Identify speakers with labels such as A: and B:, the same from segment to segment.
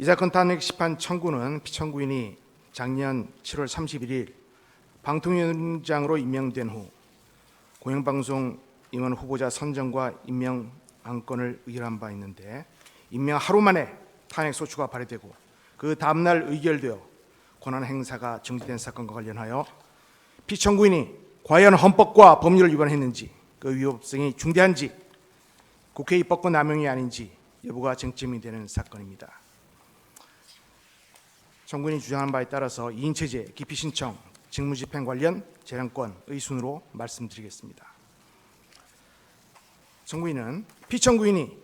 A: 이 사건 탄핵 심판 청구는 피청구인이 작년 7월 31일 방통위원장으로 임명된 후 공영방송 임원 후보자 선정과 임명 안건을 의결한 바 있는데, 임명 하루 만에 탄핵 소추가 발의되고 그 다음날 의결되어 권한 행사가 정지된 사건과 관련하여 피청구인이 과연 헌법과 법률을 위반했는지, 그 위법성이 중대한지, 국회 입법권 남용이 아닌지 여부가 쟁점이 되는 사건입니다. 청구인이 주장한 바에 따라서 2인 체제, 기피 신청, 직무집행 관련 재량권의 순으로 말씀드리겠습니다. 청구인은 피청구인이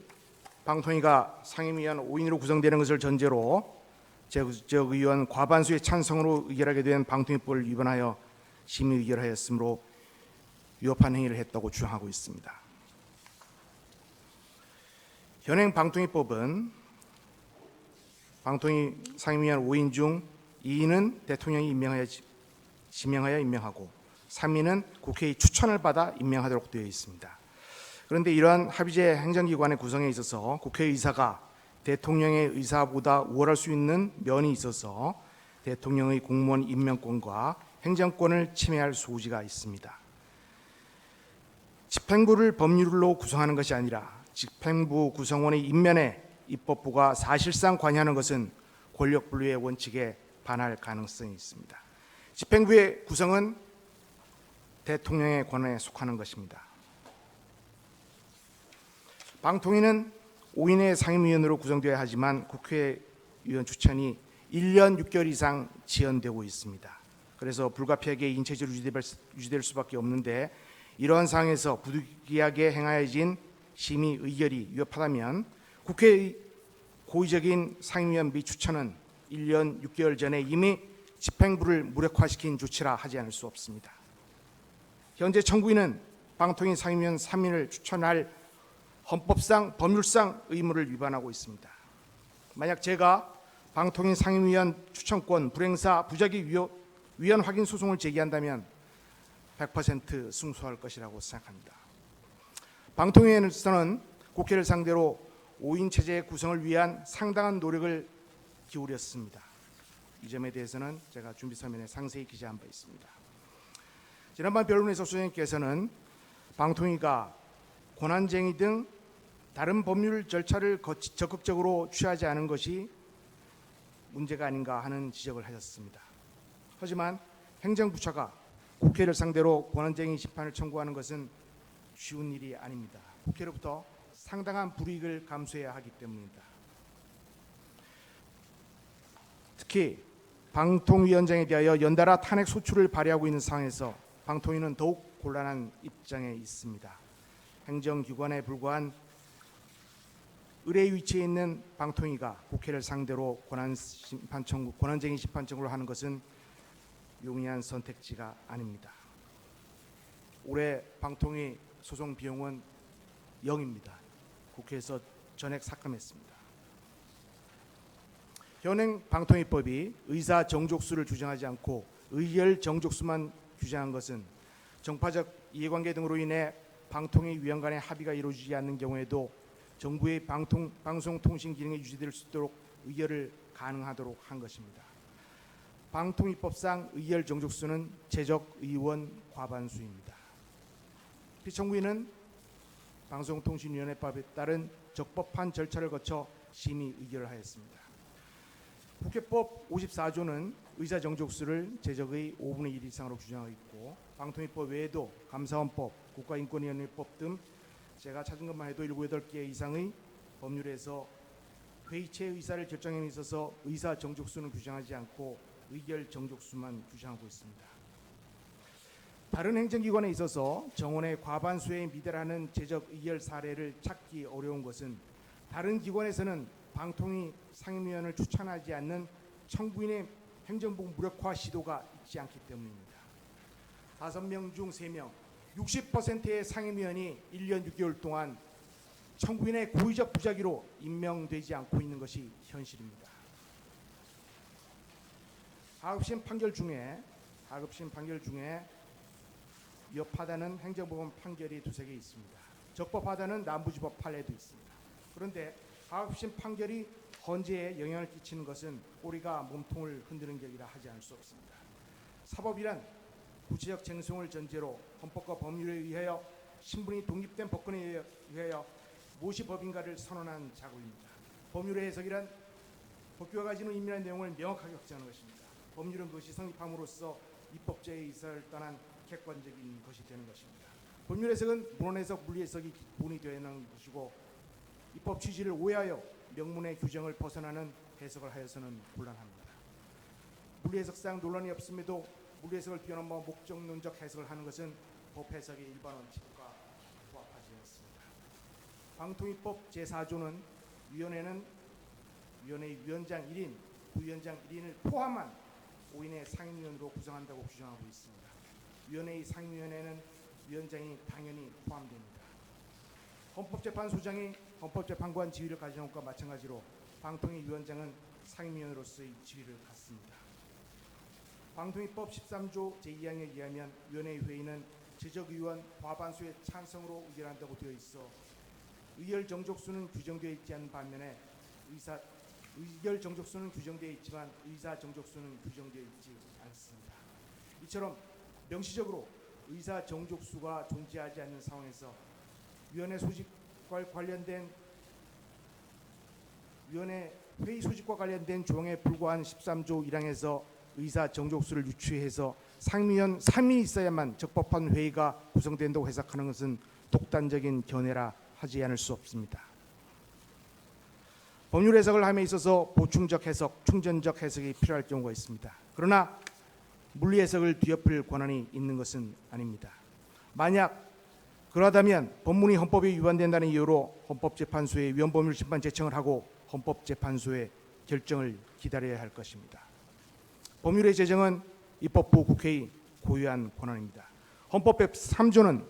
A: 방통위가 상임위원 5인으로 구성되는 것을 전제로 제국의원 과반수의 찬성으로 의결하게 된 방통위법을 위반하여 심의 의결하였으므로 위법한 행위를 했다고 주장하고 있습니다. 현행 방통위법은 방통위 상임위원 5인 중 2인은 대통령이 지명하여 임명하고 3인은 국회의 추천을 받아 임명하도록 되어 있습니다. 그런데 이러한 합의제 행정기관의 구성에 있어서 국회의사가 대통령의 의사보다 우월할 수 있는 면이 있어서 대통령의 공무원 임명권과 행정권을 침해할 소지가 있습니다. 집행부를 법률로 구성하는 것이 아니라 집행부 구성원의 임면에 입법부가 사실상 관여하는 것은 권력분리의 원칙에 반할 가능성이 있습니다. 집행부의 구성은 대통령의 권한에 속하는 것입니다. 방통위는 5인의 상임위원으로 구성되어야 하지만 국회의원 추천이 1년 6개월 이상 지연되고 있습니다. 그래서 불가피하게 인체제로 유지될 수밖에 없는데, 이러한 상황에서 부득이하게 행하여진 심의 의결이 위협하다면 국회의 고의적인 상임위원 및 추천은 1년 6개월 전에 이미 집행부를 무력화시킨 조치라 하지 않을 수 없습니다. 현재 청구인은 방통위 상임위원 3인을 추천할 헌법상 법률상 의무를 위반하고 있습니다. 만약 제가 방통위 상임위원 추천권 불행사 부작위 위헌 확인 소송을 제기한다면 100% 승소할 것이라고 생각합니다. 방통위에서는 국회를 상대로 5인 체제의 구성을 위한 상당한 노력을 기울였습니다. 이 점에 대해서는 제가 준비 서면에 상세히 기재한 바 있습니다. 지난번 변론에서 소장님께서는 방통위가 권한쟁의 등 다른 법률 절차를 적극적으로 취하지 않은 것이 문제가 아닌가 하는 지적을 하셨습니다. 하지만 행정부처가 국회를 상대로 권한쟁의 심판을 청구하는 것은 쉬운 일이 아닙니다. 국회로부터 상당한 불이익을 감수해야 하기 때문입니다. 특히 방통위원장에 대하여 연달아 탄핵 소추를 발의하고 있는 상황에서 방통위는 더욱 곤란한 입장에 있습니다. 행정기관에 불과한 의뢰 위치에 있는 방통위가 국회를 상대로 권한쟁의 심판 청구를 하는 것은 용이한 선택지가 아닙니다. 올해 방통위 소송 비용은 0입니다. 국회에서 전액 삭감했습니다. 현행 방통위법이 의사 정족수를 규정하지 않고 의결 정족수만 규정한 것은 정파적 이해관계 등으로 인해 방통위 위원 간의 합의가 이루어지지 않는 경우에도 정부의 방송통신 기능이 유지될 수 있도록 의결을 가능하도록 한 것입니다. 방통위법상 의결 정족수는 제적 의원 과반수입니다. 피청구인은 방송통신위원회법에 따른 적법한 절차를 거쳐 심의 의결을 하였습니다. 국회법 54조는 의사 정족수를 제적의 5분의 1 이상으로 규정하고 있고, 방통위법 외에도 감사원법, 국가인권위원회법 등 제가 찾은 것만 해도 7, 8개 이상의 법률에서 회의체 의사를 결정함에 있어서 의사 정족수는 규정하지 않고 의결 정족수만 규정하고 있습니다. 다른 행정기관에 있어서 정원의 과반수에 미달하는 제적 의결 사례를 찾기 어려운 것은 다른 기관에서는 방통위 상임위원을 추천하지 않는 청구인의 행정복 무력화 시도가 있지 않기 때문입니다. 5명 중 3명, 60%의 상임위원이 1년 6개월 동안 청구인의 고의적 부작위로 임명되지 않고 있는 것이 현실입니다. 하급심 판결 중에 위협하다는 행정법원 판결이 2-3개 있습니다. 적법하다는 남부지법 판례도 있습니다. 그런데 하급심 판결이 헌재에 영향을 끼치는 것은 꼬리가 몸통을 흔드는 격이라 하지 않을 수 없습니다. 사법이란 구체적 쟁송을 전제로 헌법과 법률에 의하여 신분이 독립된 법권에 의하여 무엇이 법인가를 선언한 자구입니다. 법률의 해석이란 법규가 가지는 의미란 내용을 명확하게 확정하는 것입니다. 법률은 그것이 성립함으로써 입법자의 의사를 떠난 객관적인 것이 되는 것입니다. 법률 해석은 문헌 해석, 물리 해석이 기본이 되어 있는 것이고 입법 취지를 오해하여 명문의 규정을 벗어나는 해석을 하여서는 곤란합니다. 물리 해석상 논란이 없음에도 물리 해석을 뛰어넘어 목적론적 해석을 하는 것은 법 해석의 일반 원칙과 부합하지 않습니다. 방통위법 제4조는 위원회는 위원회의 위원장 1인, 부위원장 1인을 포함한 5인의 상임위원으로 구성한다고 규정하고 있습니다. 위원회의 상임위원회는 위원장이 당연히 포함됩니다. 헌법재판소장이 헌법재판관 지위를 가지는 것과 마찬가지로 방통위 위원장은 상임위원으로서의 지위를 갖습니다. 방통위법 13조 제2항에 의하면 위원회 회의는 제적의원 과반수의 찬성으로 의결한다고 되어 있어 의결 정족수는 규정되어 있지 않은 반면에 의결 정족수는 규정되어 있지만 의사 정족수는 규정되어 있지 않습니다. 이처럼 명시적으로 의사 정족수가 존재하지 않는 상황에서 위원회 소집과 관련된 위원회 회의 소집과 관련된 조항에 불과한 13조 1항에서 의사 정족수를 유추해서 상임위원 3인이 있어야만 적법한 회의가 구성된다고 해석하는 것은 독단적인 견해라 하지 않을 수 없습니다. 법률 해석을 함에 있어서 보충적 해석, 충전적 해석이 필요할 경우가 있습니다. 그러나 물리 해석을 뒤엎을 권한이 있는 것은 아닙니다. 만약 그러하다면 법문이 헌법에 위반된다는 이유로 헌법재판소에 위헌법률 심판 제청을 하고 헌법재판소의 결정을 기다려야 할 것입니다. 법률의 제정은 입법부 국회의 고유한 권한입니다. 헌법 103조는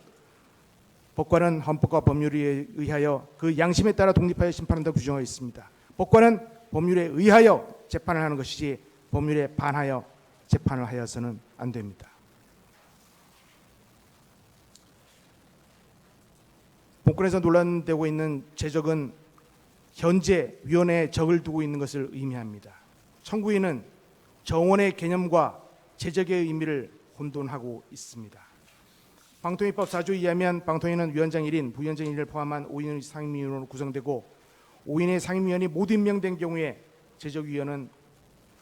A: 법관은 헌법과 법률에 의하여 그 양심에 따라 독립하여 심판한다고 규정하고 있습니다. 법관은 법률에 의하여 재판을 하는 것이지 법률에 반하여 재판을 하여서는 안 됩니다. 본건에서 논란되고 있는 제적은 현재 위원회에 적을 두고 있는 것을 의미합니다. 청구인은 정원의 개념과 제적의 의미를 혼돈하고 있습니다. 방통위법 4조에 의하면 방통위는 위원장 1인, 부위원장 1인을 포함한 5인의 상임위원으로 구성되고 5인의 상임위원이 모두 임명된 경우에 제적위원은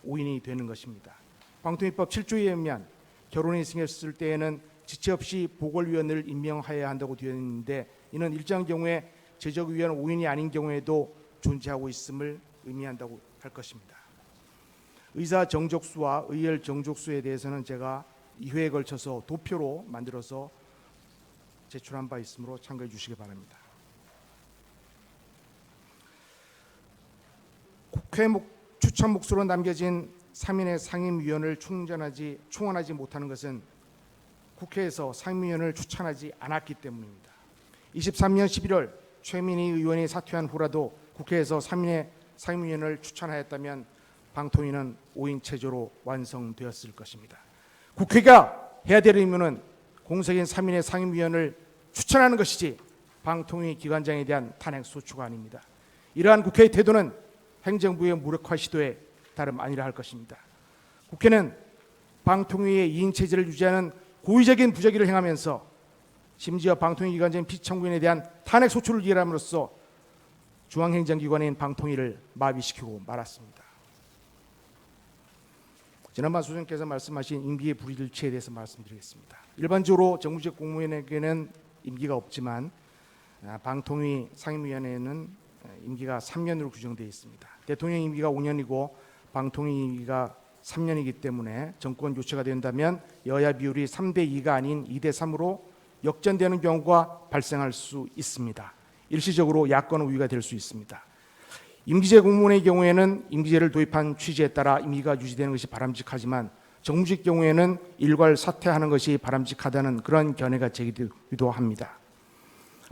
A: 5인이 되는 것입니다. 방통위법 7조에 의하면 결혼이 생겼을 때에는 지체 없이 보궐위원을 임명하여야 한다고 되어 있는데 이는 일정 경우에 제적위원 5인이 아닌 경우에도 존재하고 있음을 의미한다고 할 것입니다. 의사 정족수와 의열 정족수에 대해서는 제가 2회에 걸쳐서 도표로 만들어서 제출한 바 있으므로 참고해 주시기 바랍니다. 국회 추천 몫으로 남겨진 3인의 상임위원을 충원하지 못하는 것은 국회에서 상임위원을 추천하지 않았기 때문입니다. 23년 11월 최민희 의원이 사퇴한 후라도 국회에서 3인의 상임위원을 추천하였다면 방통위는 5인 체제로 완성되었을 것입니다. 국회가 해야 될 의무는 공석인 3인의 상임위원을 추천하는 것이지 방통위 기관장에 대한 탄핵 소추가 아닙니다. 이러한 국회의 태도는 행정부의 무력화 시도에 다름 아니라 할 것입니다. 국회는 방통위의 2인 체제를 유지하는 고의적인 부적의를 행하면서 심지어 방통위 기관장인 피청구인에 대한 탄핵 소추를 이행함으로써 중앙행정기관인 방통위를 마비시키고 말았습니다. 지난번 소장께서 말씀하신 임기의 불일치에 대해서 말씀드리겠습니다. 일반적으로 정부직 공무원에게는 임기가 없지만 방통위 상임위원회는 임기가 3년으로 규정되어 있습니다. 대통령 임기가 5년이고 방통위 임기가 3년이기 때문에 정권 교체가 된다면 여야 비율이 3대2가 아닌 2대3으로 역전되는 경우가 발생할 수 있습니다. 일시적으로 야권 우위가 될 수 있습니다. 임기제 공무원의 경우에는 임기제를 도입한 취지에 따라 임기가 유지되는 것이 바람직하지만 정무직 경우에는 일괄 사퇴하는 것이 바람직하다는 그런 견해가 제기되기도 합니다.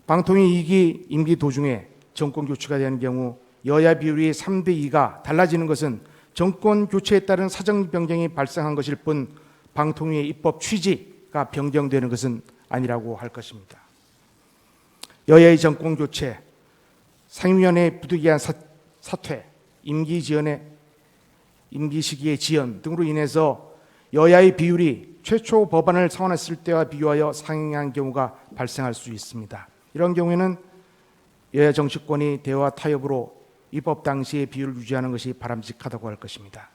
A: 방통위 2기 임기 도중에 정권 교체가 되는 경우 여야 비율이 3대2가 달라지는 것은 정권 교체에 따른 사정 변경이 발생한 것일 뿐 방통위의 입법 취지가 변경되는 것은 아니라고 할 것입니다. 여야의 정권 교체, 상임위원회의 부득이한 사퇴, 임기 시기의 지연 등으로 인해서 여야의 비율이 최초 법안을 상원했을 때와 비교하여 상향한 경우가 발생할 수 있습니다. 이런 경우에는 여야 정치권이 대화 타협으로 입법 당시의 비율을 유지하는 것이 바람직하다고 할 것입니다.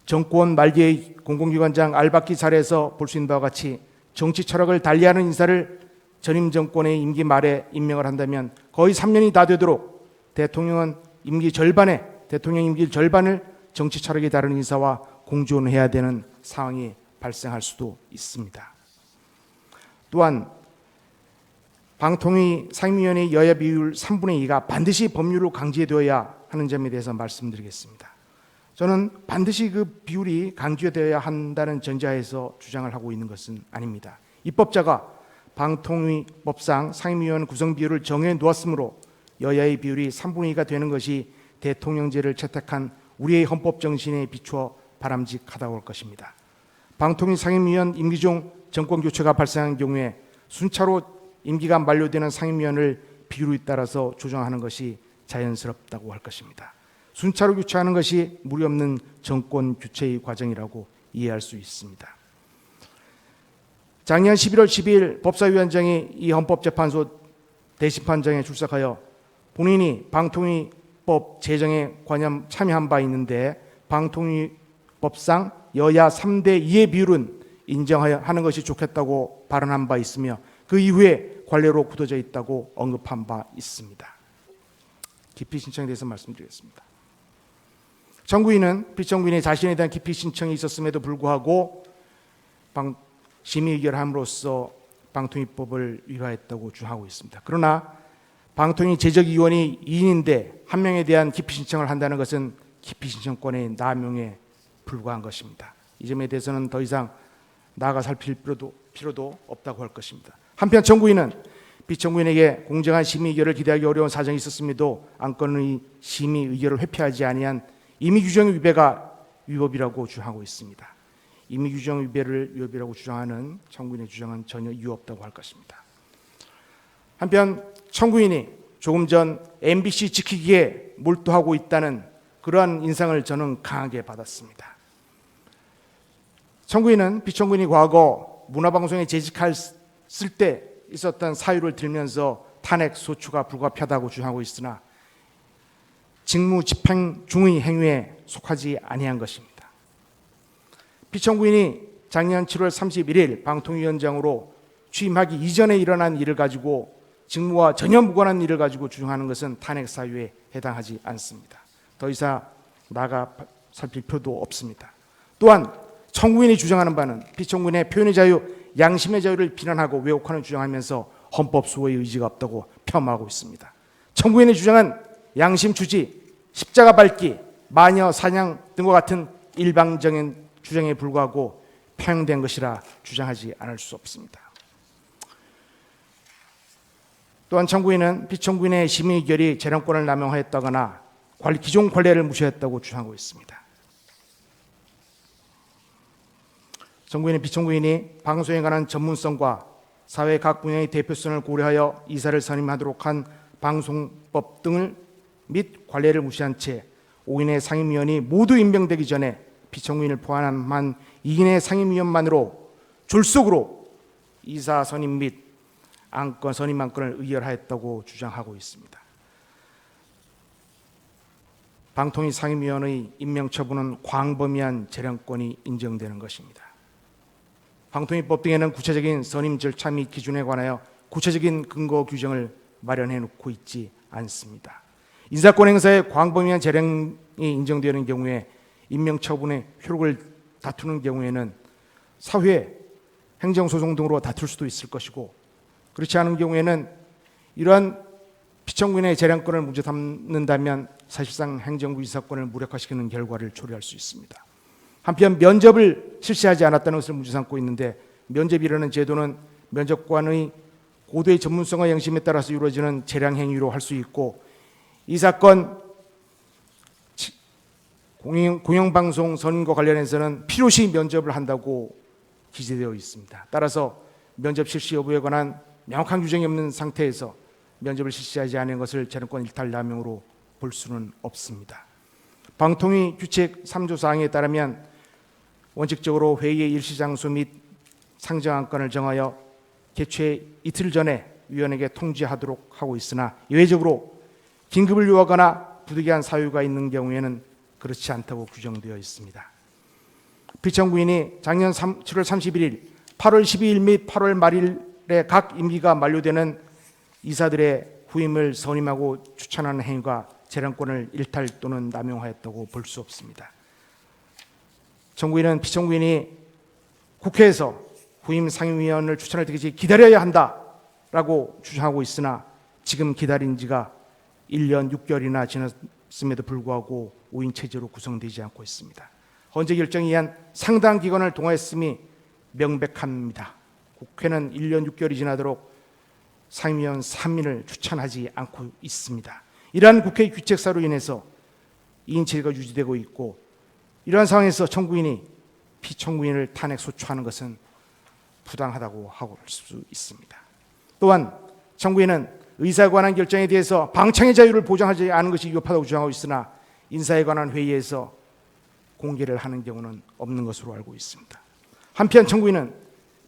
A: 정권 말기의 공공기관장 알박기 사례에서 볼 수 있는 바와 같이 정치 철학을 달리하는 인사를 전임 정권의 임기 말에 임명을 한다면 거의 3년이 다 되도록 대통령 임기 절반을 정치 철학이 다른 인사와 공존해야 되는 상황이 발생할 수도 있습니다. 또한 방통위 상임위원회 여야 비율 3분의 2가 반드시 법률로 강제되어야 하는 점에 대해서 말씀드리겠습니다. 저는 반드시 그 비율이 강제되어야 한다는 전제하에서 주장을 하고 있는 것은 아닙니다. 입법자가 방통위 법상 상임위원 구성 비율을 정해 놓았으므로 여야의 비율이 3분의 2가 되는 것이 대통령제를 채택한 우리의 헌법 정신에 비추어 바람직하다고 할 것입니다. 방통위 상임위원 임기 중 정권 교체가 발생한 경우에 순차로 임기가 만료되는 상임위원을 비율에 따라서 조정하는 것이 자연스럽다고 할 것입니다. 순차로 교체하는 것이 무리 없는 정권 교체의 과정이라고 이해할 수 있습니다. 작년 11월 12일 법사위원장이 이 헌법재판소 대심판장에 출석하여 본인이 방통위법 제정에 참여한 바 있는데 방통위법상 여야 3대 2의 비율은 인정하는 것이 좋겠다고 발언한 바 있으며 그 이후에 관례로 굳어져 있다고 언급한 바 있습니다. 기피 신청에 대해서 말씀드리겠습니다. 청구인은 피청구인이 자신에 대한 기피 신청이 있었음에도 불구하고 심의 의결함으로써 방통위법을 위반했다고 주장하고 있습니다. 그러나 방통위 제적위원이 2인인데 한 명에 대한 기피 신청을 한다는 것은 기피 신청권의 남용에 불과한 것입니다. 이 점에 대해서는 더 이상 나아가 살필 필요도 없다고 할 것입니다. 한편 청구인은 피청구인에게 공정한 심의 의결을 기대하기 어려운 사정이 있었음에도 안건의 심의 의결을 회피하지 아니한 임의규정 위배가 위법이라고 주장하고 있습니다. 임의규정 위배를 위법이라고 주장하는 청구인의 주장은 전혀 이유 없다고 할 것입니다. 한편 청구인이 조금 전 MBC 지키기에 몰두하고 있다는 그러한 인상을 저는 강하게 받았습니다. 청구인은 피청구인이 과거 문화방송에 재직했을 때 있었던 사유를 들면서 탄핵 소추가 불가피하다고 주장하고 있으나 직무 집행 중의 행위에 속하지 아니한 것입니다. 피청구인이 작년 7월 31일 방통위원장으로 취임하기 이전에 일어난 일을 가지고 직무와 전혀 무관한 일을 가지고 주장하는 것은 탄핵 사유에 해당하지 않습니다. 더 이상 나아가 살필 필요도 없습니다. 또한 청구인이 주장하는 바는 피청구인의 표현의 자유, 양심의 자유를 비난하고 왜곡하는 주장하면서 헌법 수호의 의지가 없다고 폄하하고 있습니다. 청구인의 주장은 양심 주지, 십자가 밟기, 마녀 사냥 등과 같은 일방적인 주장에 불과하고 편향된 것이라 주장하지 않을 수 없습니다. 또한 청구인은 피청구인의 심의 의결이 재량권을 남용하였다거나 기존 관례를 무시했다고 주장하고 있습니다. 청구인은 피청구인이 방송에 관한 전문성과 사회 각 분야의 대표성을 고려하여 이사를 선임하도록 한 방송법 등을 및 관례를 무시한 채 5인의 상임위원이 모두 임명되기 전에 피청구인을 포함한 2인의 상임위원만으로 졸속으로 이사 선임 및 안건 선임 안건을 의결하였다고 주장하고 있습니다. 방통위 상임위원의 임명 처분은 광범위한 재량권이 인정되는 것입니다. 방통위법 등에는 구체적인 선임 절차 및 기준에 관하여 구체적인 근거 규정을 마련해 놓고 있지 않습니다. 인사권 행사에 광범위한 재량이 인정되는 경우에 임명 처분의 효력을 다투는 경우에는 사회, 행정소송 등으로 다툴 수도 있을 것이고 그렇지 않은 경우에는 이러한 피청구인의 재량권을 문제 삼는다면 사실상 행정부 인사권을 무력화시키는 결과를 초래할 수 있습니다. 한편 면접을 실시하지 않았다는 것을 문제 삼고 있는데 면접이라는 제도는 면접관의 고도의 전문성과 양심에 따라서 이루어지는 재량 행위로 할 수 있고 이 사건 공영방송 선임과 관련해서는 필요시 면접을 한다고 기재되어 있습니다. 따라서 면접 실시 여부에 관한 명확한 규정이 없는 상태에서 면접을 실시하지 않은 것을 재량권 일탈 남용으로 볼 수는 없습니다. 방통위 규칙 3조 사항에 따르면 원칙적으로 회의의 일시장소 및 상정안건을 정하여 개최 이틀 전에 위원에게 통지하도록 하고 있으나 예외적으로 긴급을 요하거나 부득이한 사유가 있는 경우에는 그렇지 않다고 규정되어 있습니다. 피청구인이 작년 7월 31일, 8월 12일 및 8월 말일에 각 임기가 만료되는 이사들의 후임을 선임하고 추천하는 행위가 재량권을 일탈 또는 남용하였다고 볼 수 없습니다. 청구인은 피청구인이 국회에서 후임 상임위원을 추천할 때까지 기다려야 한다라고 주장하고 있으나 지금 기다린 지가 1년 6개월이나 지났음에도 불구하고 5인 체제로 구성되지 않고 있습니다. 헌재 결정에 의한 상당 기간을 동원했음이 명백합니다. 국회는 1년 6개월이 지나도록 상임위원 3인을 추천하지 않고 있습니다. 이러한 국회 규칙사로 인해서 2인 체제가 유지되고 있고 이러한 상황에서 청구인이 피청구인을 탄핵 소추하는 것은 부당하다고 할 수 있습니다. 또한 청구인은 의사에 관한 결정에 대해서 방청의 자유를 보장하지 않은 것이 위법하다고 주장하고 있으나 인사에 관한 회의에서 공개를 하는 경우는 없는 것으로 알고 있습니다. 한편 청구인은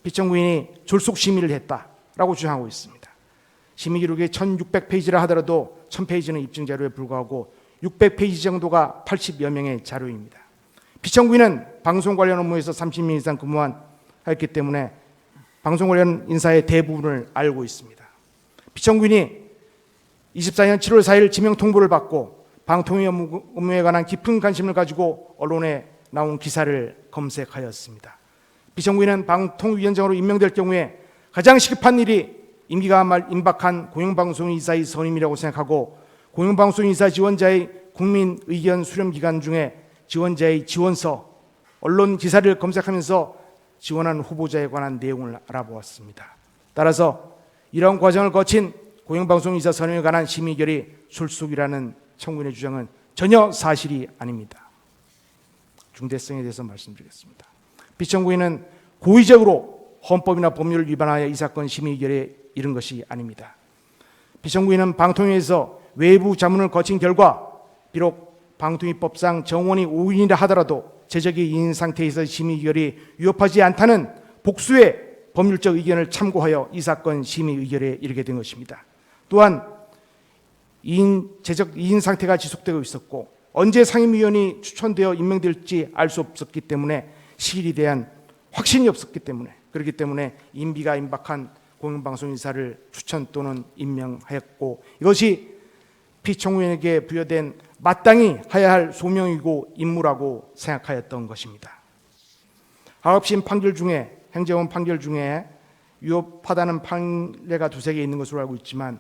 A: 피청구인이 졸속 심의를 했다라고 주장하고 있습니다. 심의 기록이 1600페이지라 하더라도 1000페이지는 입증 자료에 불과하고 600페이지 정도가 80여 명의 자료입니다. 피청구인은 방송 관련 업무에서 30년 이상 근무했기 때문에 방송 관련 인사의 대부분을 알고 있습니다. 피청구인이 24년 7월 4일 지명 통보를 받고 방통위 업무에 관한 깊은 관심을 가지고 언론에 나온 기사를 검색하였습니다. 피청구인은 방통위원장으로 임명될 경우에 가장 시급한 일이 임기가 임박한 공영방송이사의 선임이라고 생각하고 공영방송이사 지원자의 국민 의견 수렴 기간 중에 지원자의 지원서, 언론 기사를 검색하면서 지원한 후보자에 관한 내용을 알아보았습니다. 따라서 이런 과정을 거친 공영방송이사 선임에 관한 심의결의 출속이라는 청구인의 주장은 전혀 사실이 아닙니다. 중대성에 대해서 말씀드리겠습니다. 피청구인은 고의적으로 헌법이나 법률을 위반하여 이 사건 심의결에 이른 것이 아닙니다. 피청구인은 방통위에서 외부 자문을 거친 결과 비록 방통위법상 정원이 5인이라 하더라도 제적이 2인 상태에서 심의결이 위협하지 않다는 복수의 법률적 의견을 참고하여 이 사건 심의 의결에 이르게 된 것입니다. 또한 제적 2인 상태가 지속되고 있었고 언제 상임위원이 추천되어 임명될지 알 수 없었기 때문에 시일에 대한 확신이 없었기 때문에 그렇기 때문에 임기가 임박한 공영방송인사를 추천 또는 임명하였고 이것이 피청구인에게 부여된 마땅히 해야 할 소명이고 임무라고 생각하였던 것입니다. 하급심 판결 중에 행정원 판결 중에 위협하다는 판례가 두세 개 있는 것으로 알고 있지만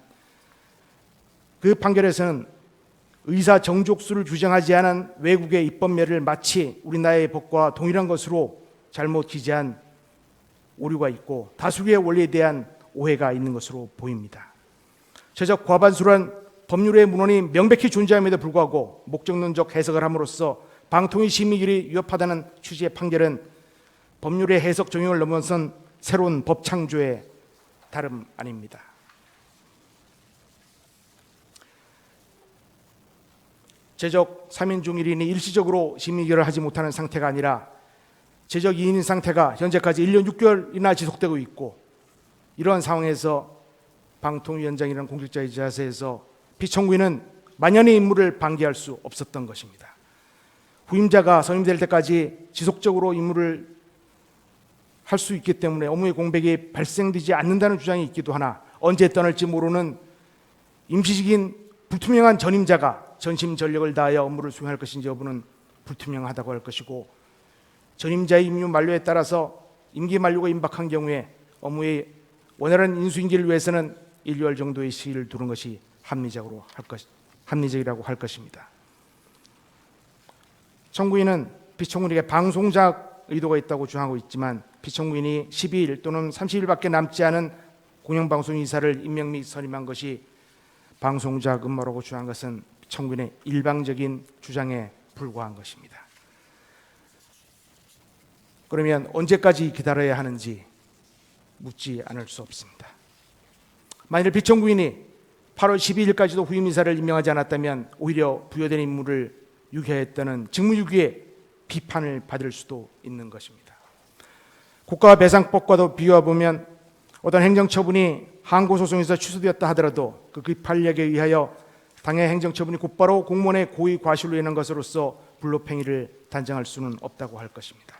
A: 그 판결에서는 의사 정족수를 규정하지 않은 외국의 입법례를 마치 우리나라의 법과 동일한 것으로 잘못 기재한 오류가 있고 다수의 원리에 대한 오해가 있는 것으로 보입니다. 제적 과반수란 법률의 문헌이 명백히 존재함에도 불구하고 목적론적 해석을 함으로써 방통위 심의결이 위협하다는 취지의 판결은 법률의 해석 적용을 넘어선 새로운 법 창조의 다름 아닙니다. 제적 3인 중 1인이 일시적으로 심의결을 하지 못하는 상태가 아니라 제적 2인인 상태가 현재까지 1년 6개월이나 지속되고 있고 이러한 상황에서 방통위원장이라는 공직자의 자세에서 피청구인은 만연의 임무를 방기할 수 없었던 것입니다. 후임자가 선임될 때까지 지속적으로 임무를 할 수 있기 때문에 업무의 공백이 발생되지 않는다는 주장이 있기도 하나 언제 떠날지 모르는 임시직인 불투명한 전임자가 전심전력을 다하여 업무를 수행할 것인지 여부는 불투명하다고 할 것이고 전임자의 임무 만료에 따라서 임기 만료가 임박한 경우에 업무의 원활한 인수인계를 위해서는 1개월 정도의 시일을 두는 것이 합리적이라고 할 것입니다. 청구인은 피청구인에게 방송작 의도가 있다고 주장하고 있지만 피청구인이 12일 또는 30일밖에 남지 않은 공영방송이사를 임명 및 선임한 것이 방송작 음모라고 주장한 것은 청구인의 일방적인 주장에 불과한 것입니다. 그러면 언제까지 기다려야 하는지 묻지 않을 수 없습니다. 만일 피청구인이 8월 12일까지도 후임 인사를 임명하지 않았다면 오히려 부여된 임무를 유기했다는 직무유기의 비판을 받을 수도 있는 것입니다. 국가배상법과도 비교해보면 어떤 행정처분이 항고소송에서 취소되었다 하더라도 그 판례에 의하여 당해 행정처분이 곧바로 공무원의 고의 과실로 인한 것으로서 불법행위를 단정할 수는 없다고 할 것입니다.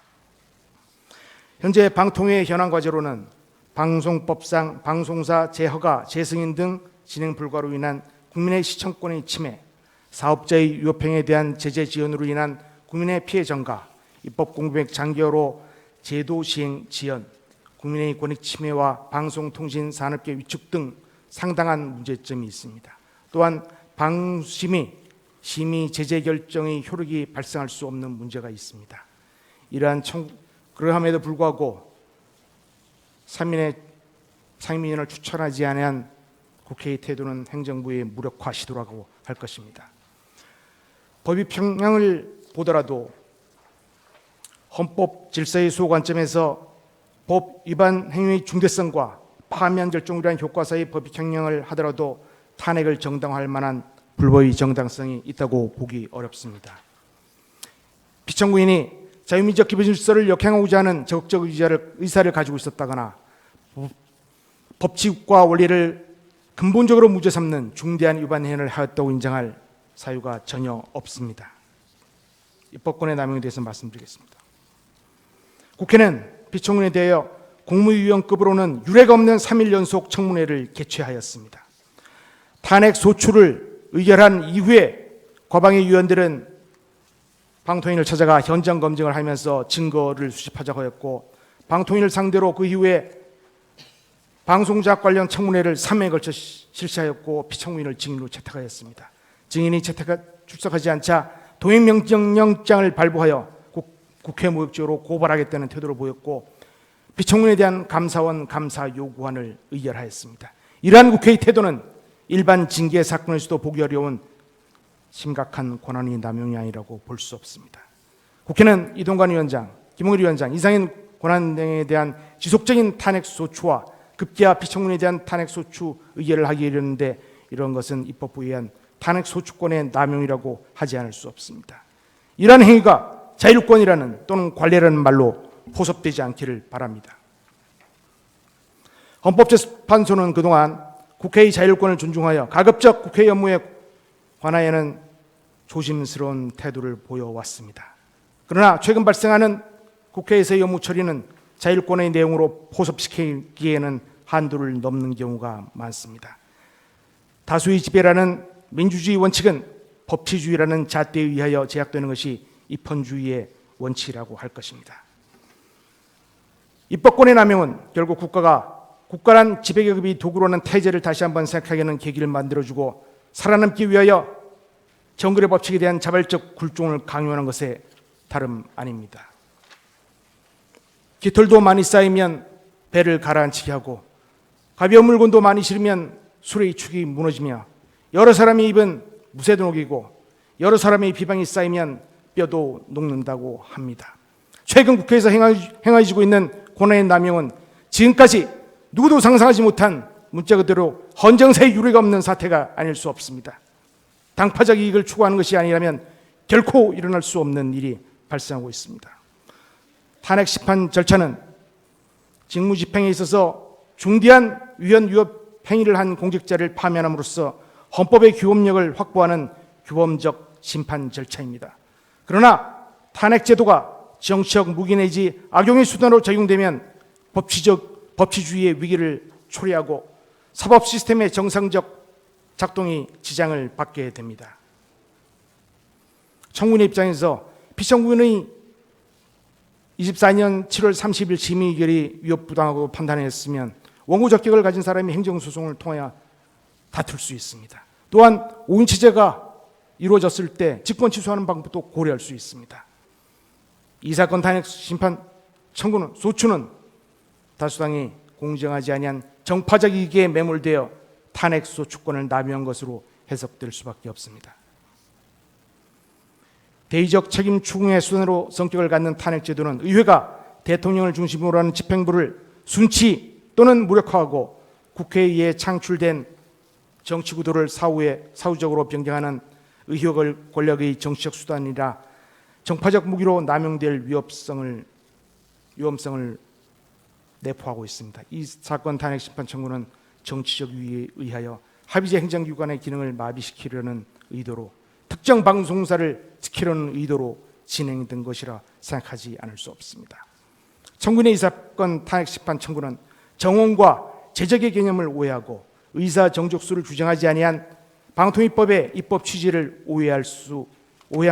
A: 현재 방통위의 현안 과제로는 방송법상 방송사 재허가, 재승인 등 진행 불가로 인한 국민의 시청권의 침해, 사업자의 위법행위에 대한 제재 지연으로 인한 국민의 피해 전가, 입법 공백 장기화로 제도 시행 지연, 국민의 권익 침해와 방송통신 산업계 위축 등 상당한 문제점이 있습니다. 또한 방심위, 심의 제재 결정의 효력이 발생할 수 없는 문제가 있습니다. 그러함에도 불구하고 3인의 상임위원을 추천하지 않은 국회의 태도는 행정부의 무력화 시도라고 할 것입니다. 법의 평양을 보더라도 헌법 질서의 수호 관점에서 법 위반 행위의 중대성과 파면 결정이라는 효과사의 법의 평양을 하더라도 탄핵을 정당화할 만한 불법의 정당성이 있다고 보기 어렵습니다. 피청구인이 자유민주적 기본 질서를 역행하고자 하는 적극적 의사를 가지고 있었다거나 법칙과 원리를 근본적으로 문제 삼는 중대한 위반 행위를 하였다고 인정할 사유가 전혀 없습니다. 입법권의 남용에 대해서 말씀드리겠습니다. 국회는 피청구인에 대하여 국무위원급으로는 유례가 없는 3일 연속 청문회를 개최하였습니다. 탄핵 소추를 의결한 이후에 과방위 위원들은 방통위를 찾아가 현장 검증을 하면서 증거를 수집하자고 했고, 방통위를 상대로 그 이후에 방송작 관련 청문회를 3회에 걸쳐 실시하였고 피청구인을 증인으로 채택하였습니다. 증인이 출석하지 않자 동행명령장을 발부하여 국회 모욕죄로 고발하겠다는 태도를 보였고, 피청구인에 대한 감사원 감사 요구안을 의결하였습니다. 이러한 국회의 태도는 일반 징계 사건에서도 보기 어려운 심각한 권한의 남용이 아니라고 볼 수 없습니다. 국회는 이동관 위원장, 김홍일 위원장, 이상인 권한대행에 대한 지속적인 탄핵소추와 급기야 피청구인에 대한 탄핵소추 의결을 하기 이르는데, 이런 것은 입법부에 의한 탄핵소추권의 남용이라고 하지 않을 수 없습니다. 이러한 행위가 자율권이라는 또는 관례라는 말로 포섭되지 않기를 바랍니다. 헌법재판소는 그동안 국회의 자율권을 존중하여 가급적 국회 업무에 관하여는 조심스러운 태도를 보여왔습니다. 그러나 최근 발생하는 국회에서의 업무 처리는 자율권의 내용으로 포섭시키기에는 한도를 넘는 경우가 많습니다. 다수의 지배라는 민주주의 원칙은 법치주의라는 잣대에 의하여 제약되는 것이 입헌주의의 원칙이라고 할 것입니다. 입법권의 남용은 결국 국가란 지배계급이 도구로 하는 태제를 다시 한번 생각하게 하는 계기를 만들어주고 살아남기 위하여 정글의 법칙에 대한 자발적 굴종을 강요하는 것에 다름 아닙니다. 깃털도 많이 쌓이면 배를 가라앉히게 하고 가벼운 물건도 많이 실으면 술의 축이 무너지며 여러 사람이 입은 무쇠도 녹이고 여러 사람의 비방이 쌓이면 뼈도 녹는다고 합니다. 최근 국회에서 행해지고 있는 권한의 남용은 지금까지 누구도 상상하지 못한 문자 그대로 헌정사의 유례가 없는 사태가 아닐 수 없습니다. 당파적 이익을 추구하는 것이 아니라면 결코 일어날 수 없는 일이 발생하고 있습니다. 탄핵 심판 절차는 직무집행에 있어서 중대한 위헌 위법 행위를 한 공직자를 파면함으로써 헌법의 규범력을 확보하는 규범적 심판 절차입니다. 그러나 탄핵 제도가 정치적 무기 내지 악용의 수단으로 적용되면 법치주의의 위기를 초래하고 사법 시스템의 정상적 작동이 지장을 받게 됩니다. 청구인의 입장에서 피청구인의 24년 7월 30일 심의 의결이 위협부당하고 판단했으면 원고 적격을 가진 사람이 행정소송을 통하여 다툴 수 있습니다. 또한 오인체제가 이루어졌을 때 직권 취소하는 방법도 고려할 수 있습니다. 이 사건 탄핵 심판 청구는 소추는 다수당이 공정하지 아니한 정파적 이익에 매몰되어 탄핵 소추권을 남용한 것으로 해석될 수밖에 없습니다. 대의적 책임 추궁의 수단으로 성격을 갖는 탄핵 제도는 의회가 대통령을 중심으로 하는 집행부를 순치 또는 무력화하고 국회에 의해 창출된 정치 구도를 사후적으로 변경하는 의혹을 권력의 정치적 수단이라 정파적 무기로 남용될 위험성을 내포하고 있습니다. 이 사건 탄핵 심판 청구는 정치적 유의에 의하여 합의제 행정기관의 기능을 마비시키려는 의도로 특정 방송사를 지키려는 의도로 진행된 것이라 생각하지 않을 수 없습니다. 청구인의 이 사건 탄핵 심판 청구는 정원과 제적의 개념을 오해하고 의사 정족수를 규정하지 아니한 방통위법의 입법 취지를 오해한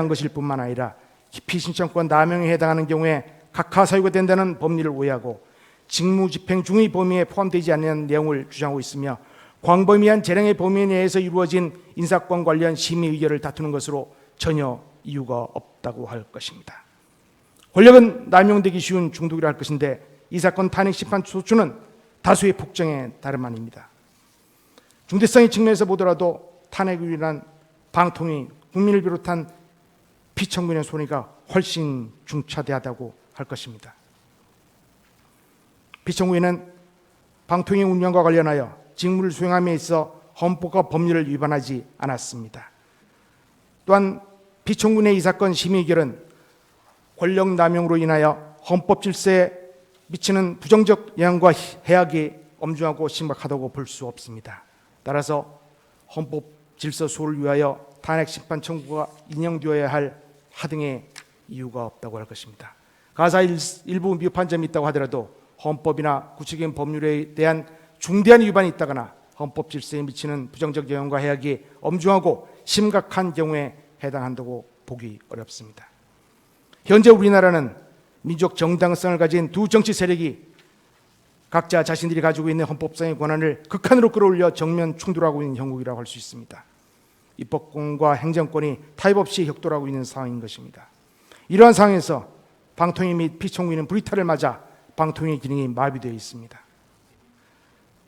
A: 것일 뿐만 아니라 기피 신청권 남용에 해당하는 경우에 각하 사유가 된다는 법리를 오해하고 직무집행 중의 범위에 포함되지 않는 내용을 주장하고 있으며 광범위한 재량의 범위 내에서 이루어진 인사권 관련 심의 의결을 다투는 것으로 전혀 이유가 없다고 할 것입니다. 권력은 남용되기 쉬운 중독이라 할 것인데 이 사건 탄핵 심판 소추는 다수의 폭정에 다름 아닙니다. 중대성의 측면에서 보더라도 탄핵으로 인한 방통위, 국민을 비롯한 피청구인의 손해가 훨씬 중차대하다고 할 것입니다. 피청구인은 방통위 운영과 관련하여 직무를 수행함에 있어 헌법과 법률을 위반하지 않았습니다. 또한 피청구인의 이 사건 심의 의결은 권력 남용으로 인하여 헌법 질서에 미치는 부정적 영향과 해악이 엄중하고 심각하다고 볼 수 없습니다. 따라서 헌법 질서 수호를 위하여 탄핵 심판 청구가 인용되어야 할 하등의 이유가 없다고 할 것입니다. 가사 일부 미흡한 점이 있다고 하더라도 헌법이나 구체적인 법률에 대한 중대한 위반이 있다거나 헌법 질서에 미치는 부정적 영향과 해악이 엄중하고 심각한 경우에 해당한다고 보기 어렵습니다. 현재 우리나라는 민족 정당성을 가진 두 정치 세력이 각자 자신들이 가지고 있는 헌법상의 권한을 극한으로 끌어올려 정면 충돌하고 있는 형국이라고 할 수 있습니다. 입법권과 행정권이 타협 없이 격돌하고 있는 상황인 것입니다. 이러한 상황에서 방통위 및 피청구인은 불이탈을 맞아 방통위 기능이 마비되어 있습니다.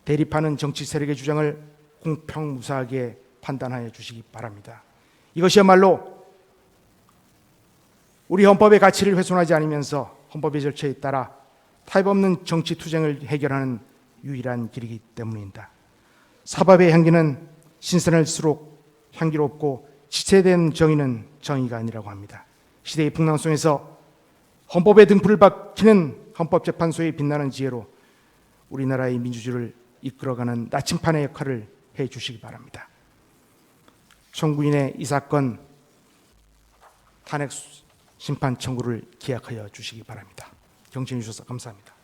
A: 대립하는 정치 세력의 주장을 공평무사하게 판단하여 주시기 바랍니다. 이것이야말로 우리 헌법의 가치를 훼손하지 않으면서 헌법의 절차에 따라 타협 없는 정치 투쟁을 해결하는 유일한 길이기 때문입니다. 사법의 향기는 신선할수록 향기롭고 지체된 정의는 정의가 아니라고 합니다. 시대의 풍랑 속에서 헌법의 등불을 밝히는 헌법재판소의 빛나는 지혜로 우리나라의 민주주의를 이끌어가는 나침판의 역할을 해주시기 바랍니다. 청구인의 이 사건 탄핵 심판 청구를 기약하여 주시기 바랍니다. 경청해 주셔서 감사합니다.